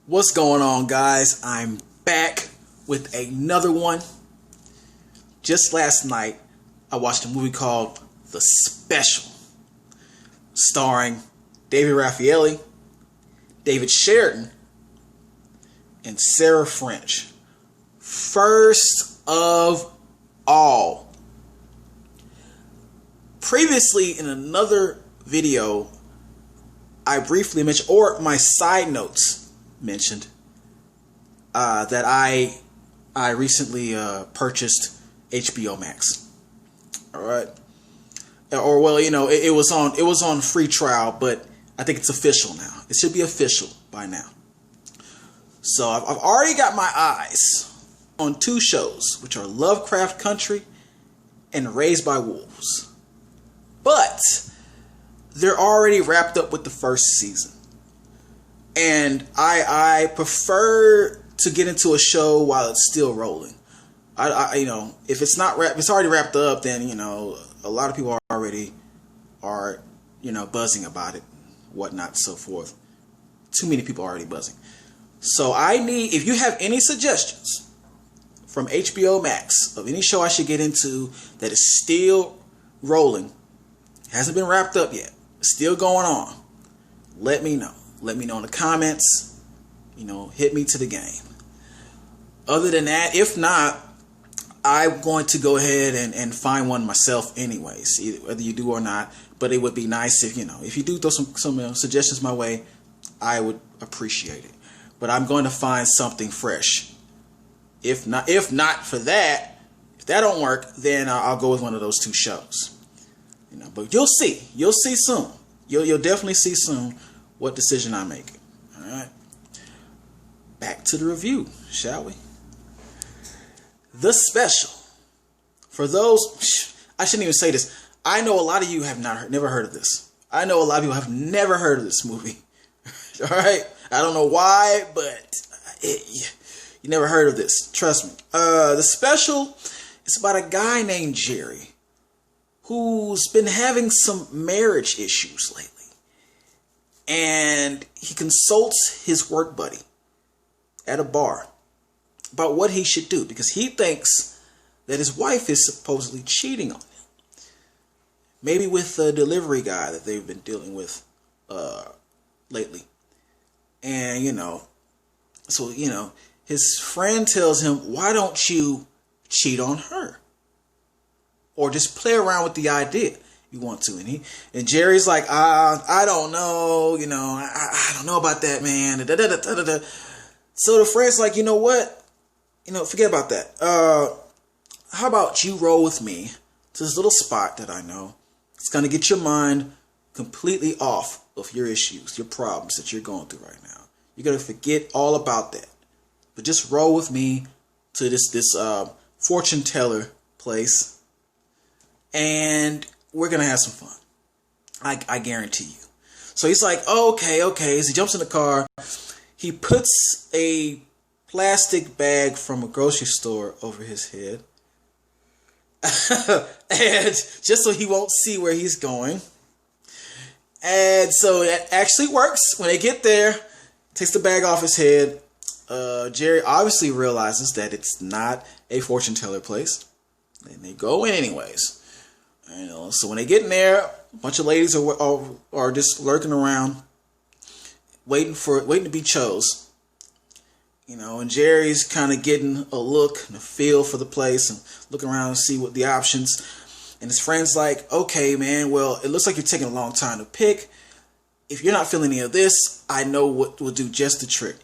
What's going on, guys? I'm back with another one. Just last night, I watched a movie called The Special, starring David Raffaelli, David Sheridan, and Sarah French. First of all, previously in another video, I briefly mentioned, or my side notes mentioned, that I recently purchased HBO Max. All right, or well, it was on free trial, but I think it's official now. It should be official by now. So I've already got my eyes on two shows, which are Lovecraft Country and Raised by Wolves, but they're already wrapped up with the first season. And I prefer to get into a show while it's still rolling. If it's not if it's already wrapped up, then a lot of people are buzzing about it, whatnot, so forth. Too many people are already buzzing. So if you have any suggestions from HBO Max of any show I should get into that is still rolling, hasn't been wrapped up yet, still going on, let me know. Let me know in the comments. Hit me to the game. Other than that, if not, I'm going to go ahead and find one myself anyways, whether you do or not. But it would be nice if you do throw some suggestions my way, I would appreciate it. But I'm going to find something fresh. If not for that, if that don't work, then I'll go with one of those two shows. But you'll see soon. You'll definitely see soon what decision I make. All right. Back to the review, shall we? The Special. For those, I shouldn't even say this. I know a lot of you have never heard of this. I know a lot of people have never heard of this movie. All right. I don't know why, but you never heard of this. Trust me. The Special is about a guy named Jerry who's been having some marriage issues lately. And he consults his work buddy at a bar about what he should do, because he thinks that his wife is supposedly cheating on him. Maybe with the delivery guy that they've been dealing with lately. And, so, his friend tells him, why don't you cheat on her? Or just play around with the idea. You want to, and Jerry's like, I don't know, I don't know about that, man. So the friend's like, you know what, forget about that. How about you roll with me to this little spot that I know? It's gonna get your mind completely off of your issues, your problems that you're going through right now. You're gonna forget all about that, but just roll with me to this fortune teller place, and we're going to have some fun. I guarantee you. So he's like, okay. As he jumps in the car, he puts a plastic bag from a grocery store over his head. And just so he won't see where he's going. And so that actually works. When they get there, takes the bag off his head. Jerry obviously realizes that it's not a fortune teller place. And they go in anyways. So when they get in there, a bunch of ladies are just lurking around, waiting to be chose. And Jerry's kind of getting a look and a feel for the place and looking around and see what the options. And his friend's like, okay, man, well, it looks like you're taking a long time to pick. If you're not feeling any of this, I know what will do just the trick.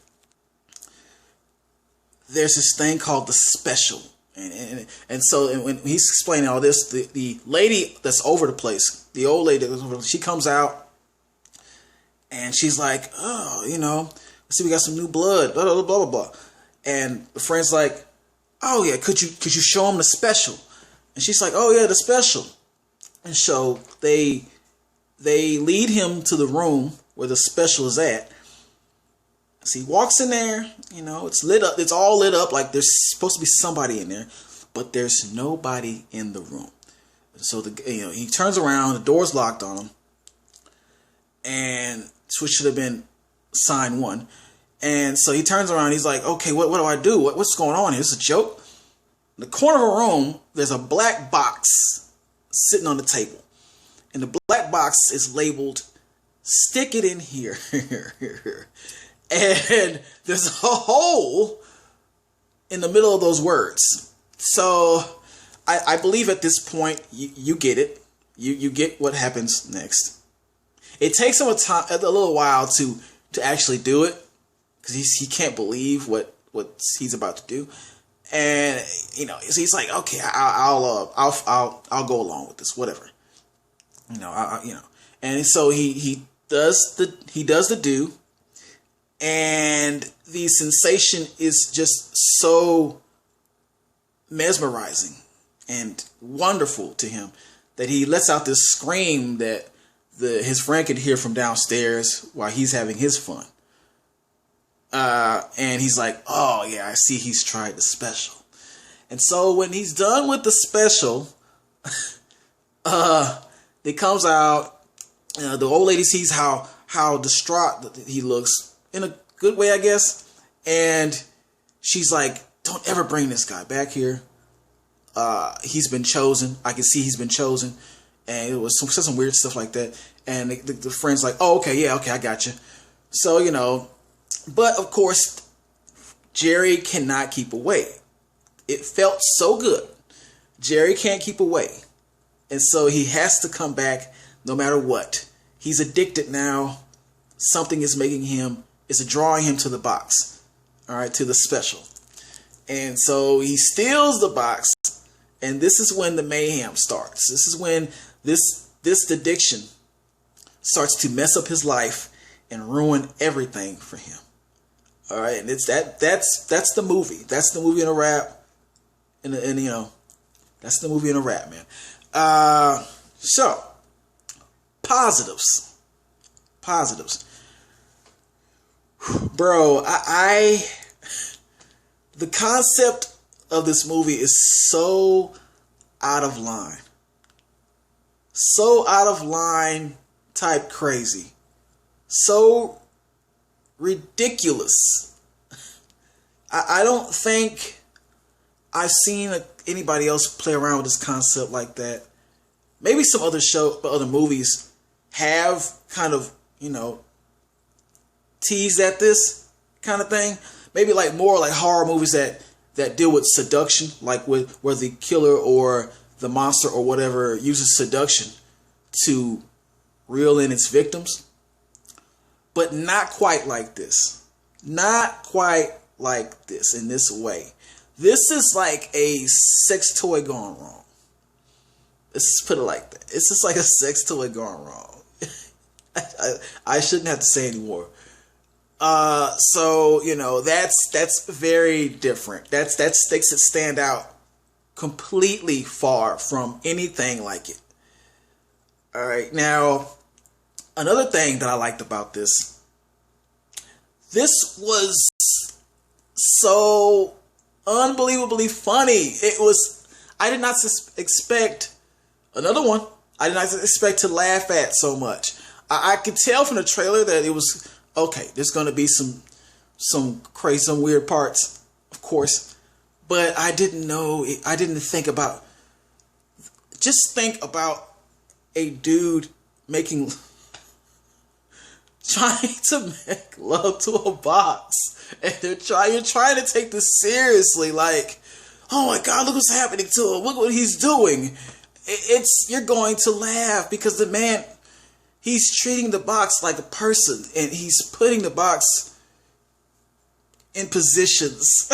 There's this thing called The Special. And so when he's explaining all this, the lady that's over the place, the old lady that's over the place, she comes out and she's like, oh, let's see, we got some new blood, blah, blah, blah, blah, blah. And the friend's like, oh yeah, could you show him The Special? And she's like, oh yeah, The Special. And so they lead him to the room where The Special is at. So he walks in there, it's lit up. It's all lit up like there's supposed to be somebody in there, but there's nobody in the room. So he turns around, the door's locked on him, and which should have been sign one. And so he turns around. He's like, okay, what do I do? What's going on here? Is this a joke? In the corner of a room, there's a black box sitting on the table. And the black box is labeled, stick it in here. And there's a hole in the middle of those words. So I believe at this point, you get it. You get what happens next. It takes him a little while to actually do it, because he can't believe what he's about to do. And, you know, so he's like, okay, I'll go along with this, whatever. You know, and so he does the do, and the sensation is just so mesmerizing and wonderful to him that he lets out this scream that his friend could hear from downstairs while he's having his fun. And he's like, oh yeah, I see he's tried the special. And so when he's done with the special, it comes out, the old lady sees how distraught he looks, in a good way, I guess. And she's like, don't ever bring this guy back here. He's been chosen. I can see he's been chosen. And it was some weird stuff like that. And the friend's like, oh, okay, yeah, okay, I got you. So, you know, but of course, Jerry cannot keep away. It felt so good. Jerry can't keep away. And so he has to come back no matter what. He's addicted now. Something is making him, it's drawing him to the box. All right, to the special. And so he steals the box. And this is when the mayhem starts. This is when this addiction starts to mess up his life and ruin everything for him. All right, and it's that's the movie. That's the movie in a wrap. And you know, that's the movie in a wrap, man. So positives, bro. The concept of this movie is so out of line. So out of line type crazy. So ridiculous. I don't think I've seen anybody else play around with this concept like that. Maybe some other movies have kind of, you know, teased at this kind of thing. Maybe like more like horror movies that deal with seduction, like where the killer or the monster or whatever uses seduction to reel in its victims. But not quite like this. Not quite like this in this way. This is like a sex toy gone wrong. Let's just put it like that. It's just like a sex toy gone wrong. I shouldn't have to say anymore. So, you know, that's very different. That makes it stand out completely far from anything like it. All right. Now, another thing that I liked about this was so unbelievably funny. I did not expect another one. I did not expect to laugh at so much. I could tell from the trailer that it was, okay, there's going to be some crazy, some weird parts, of course. But I didn't know, I didn't think about, just think about a dude trying to make love to a box. And you're trying to take this seriously, like, oh my God, look what's happening to him. Look what he's doing. You're going to laugh because the man, he's treating the box like a person and he's putting the box in positions.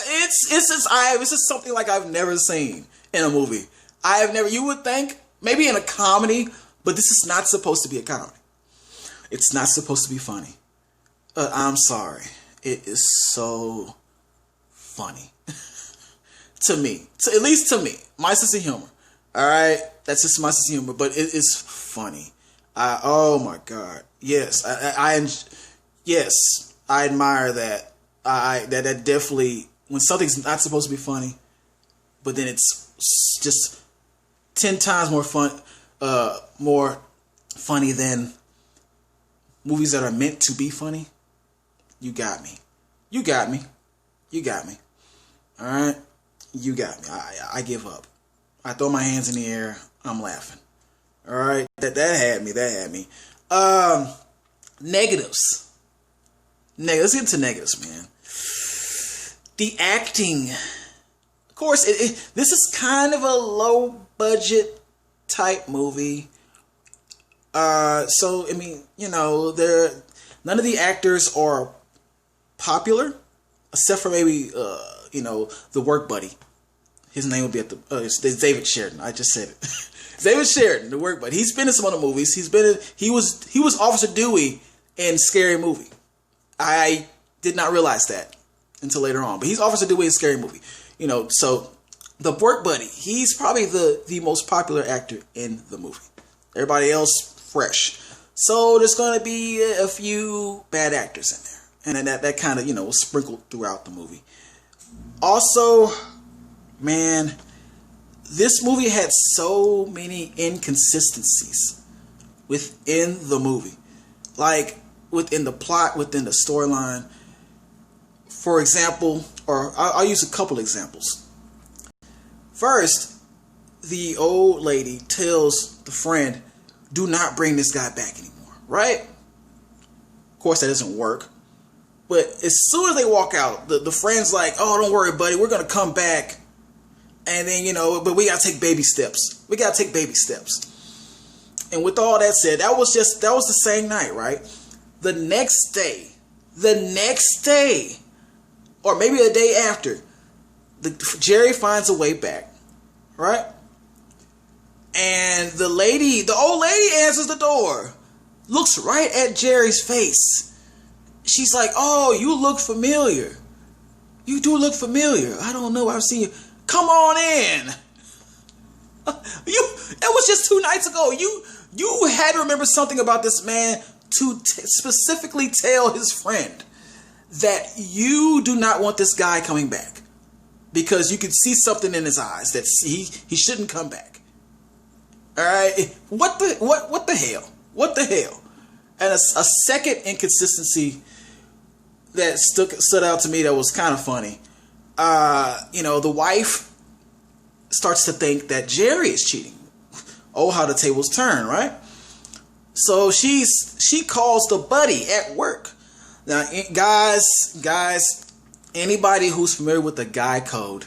It's just something like I've never seen in a movie. You would think maybe in a comedy, but this is not supposed to be a comedy. It's not supposed to be funny. I'm sorry. It is so funny. To me. At least to me. My sense of humor. Alright? That's just my sense of humor. But it is funny. Oh my God. Yes. Yes. I admire that. That definitely, when something's not supposed to be funny, but then it's just 10 times more funny than movies that are meant to be funny, you got me. You got me. You got me. All right? You got me. I give up. I throw my hands in the air. I'm laughing. All right? That had me. That had me. Negatives. Let's get into negatives, man. The acting. Of course, this is kind of a low budget type movie. So, I mean, you know, none of the actors are popular, except for maybe, you know, the work buddy. His name would be it's David Sheridan. I just said it. David Sheridan, the work buddy. He's been in some other movies. He was Officer Dewey in Scary Movie. I did not realize that until later on. But he's Officer Dewey in Scary Movie. You know, so the work buddy, he's probably the most popular actor in the movie. Everybody else, fresh. So there's going to be a few bad actors in there. And then that kind of, you know, was sprinkled throughout the movie. Also, man, this movie had so many inconsistencies within the movie. Like, within the plot, within the storyline. For example, or I'll use a couple examples. First, the old lady tells the friend, do not bring this guy back anymore, right? Of course, that doesn't work. But as soon as they walk out, the friend's like, oh, don't worry, buddy, we're going to come back. And then, you know, but we got to take baby steps. We got to take baby steps. And with all that said, that was the same night, right? The next day, or maybe a day after, Jerry finds a way back, right? And the old lady answers the door, looks right at Jerry's face. She's like, oh, you look familiar. You do look familiar. I don't know. I've seen you. Come on in. It was just 2 nights ago. You had to remember something about this man to specifically tell his friend that you do not want this guy coming back, because you could see something in his eyes that he shouldn't come back. All right, what the hell? What the hell? And a second inconsistency that stood out to me that was kind of funny. You know, the wife starts to think that Jerry is cheating. Oh, how the tables turn, right? So she calls the buddy at work. Now, guys, anybody who's familiar with the guy code,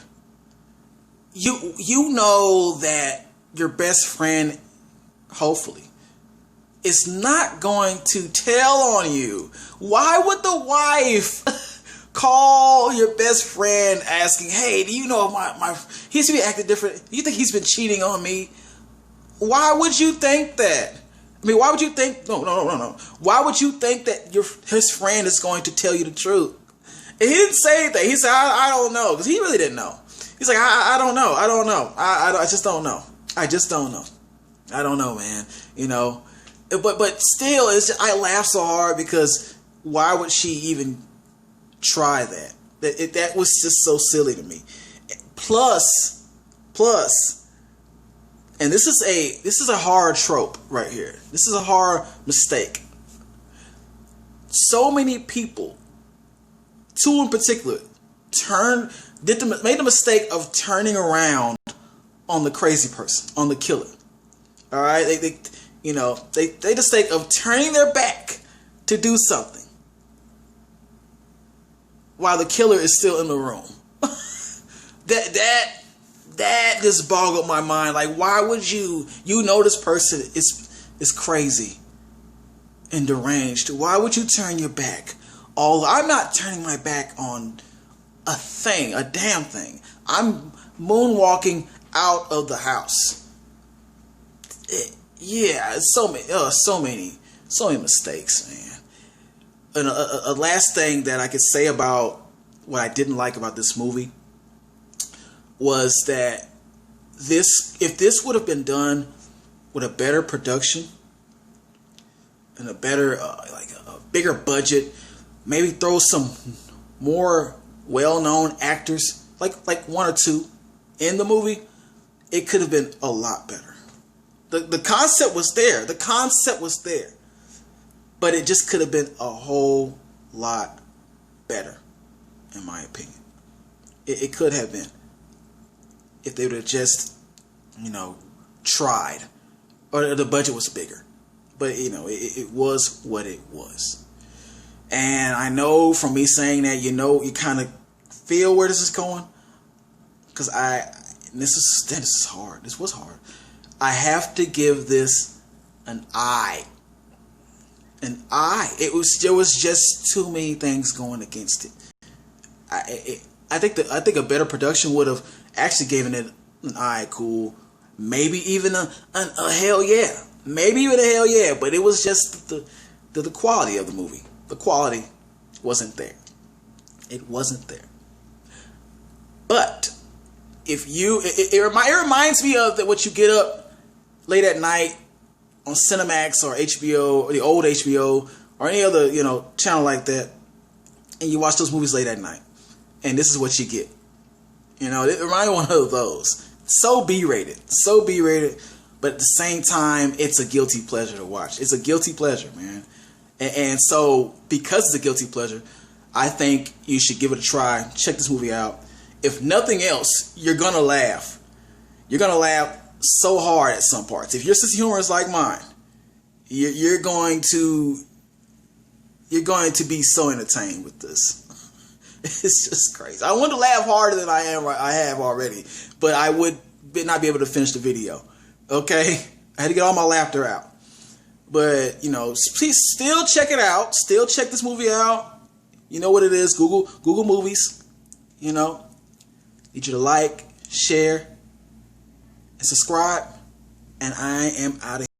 you know that your best friend, hopefully, is not going to tell on you. Why would the wife call your best friend asking, hey, do you know my he's been acting different? You think he's been cheating on me? Why would you think that? I mean, why would you think, no. Why would you think that his friend is going to tell you the truth? And he didn't say anything. He said, I don't know. Because he really didn't know. He's like, I don't know. I just don't know. I just don't know. I don't know, man. You know, but still, I laugh so hard because why would she even try that? That was just so silly to me. Plus, and this is a horror trope right here. This is a horror mistake. So many people, 2 in particular, made the mistake of turning around on the crazy person, on the killer. All right, they the mistake of turning their back to do something while the killer is still in the room. That just boggled my mind. Like, why would you know this person is crazy and deranged? Why would you turn your back? I'm not turning my back on a damn thing. I'm moonwalking out of the house. So many mistakes, man. And a last thing that I could say about what I didn't like about this movie was that if this would have been done with a better production and a better a bigger budget, maybe throw some more well-known actors, like 1 or 2 in the movie, it could have been a lot better. The concept was there. But it just could have been a whole lot better, in my opinion. It could have been, if they would have just, tried, or the budget was bigger. But it was what it was. And I know from me saying that, you kind of feel where this is going, because this is hard. This was hard. I have to give this an I. An I. There was just too many things going against it. I think a better production would have actually given it an I. Cool. Maybe even a hell yeah. Maybe even a hell yeah. But it was just the quality of the movie. The quality wasn't there. It wasn't there. But it reminds me of what you get up late at night on Cinemax or HBO, or the old HBO, or any other channel like that, and you watch those movies late at night, and this is what you get. It reminds me of one of those. So B-rated, but at the same time, it's a guilty pleasure to watch. It's a guilty pleasure, man. And so, because it's a guilty pleasure, I think you should give it a try. Check this movie out. If nothing else, you're gonna laugh. You're gonna laugh so hard at some parts. If your sense of humor is like mine, you're going to be so entertained with this. It's just crazy. I want to laugh harder than I have already, but I would not be able to finish the video. Okay, I had to get all my laughter out. But please still check it out. Still check this movie out. You know what it is. Google movies. Need you to like, share, and subscribe. And I am out of here.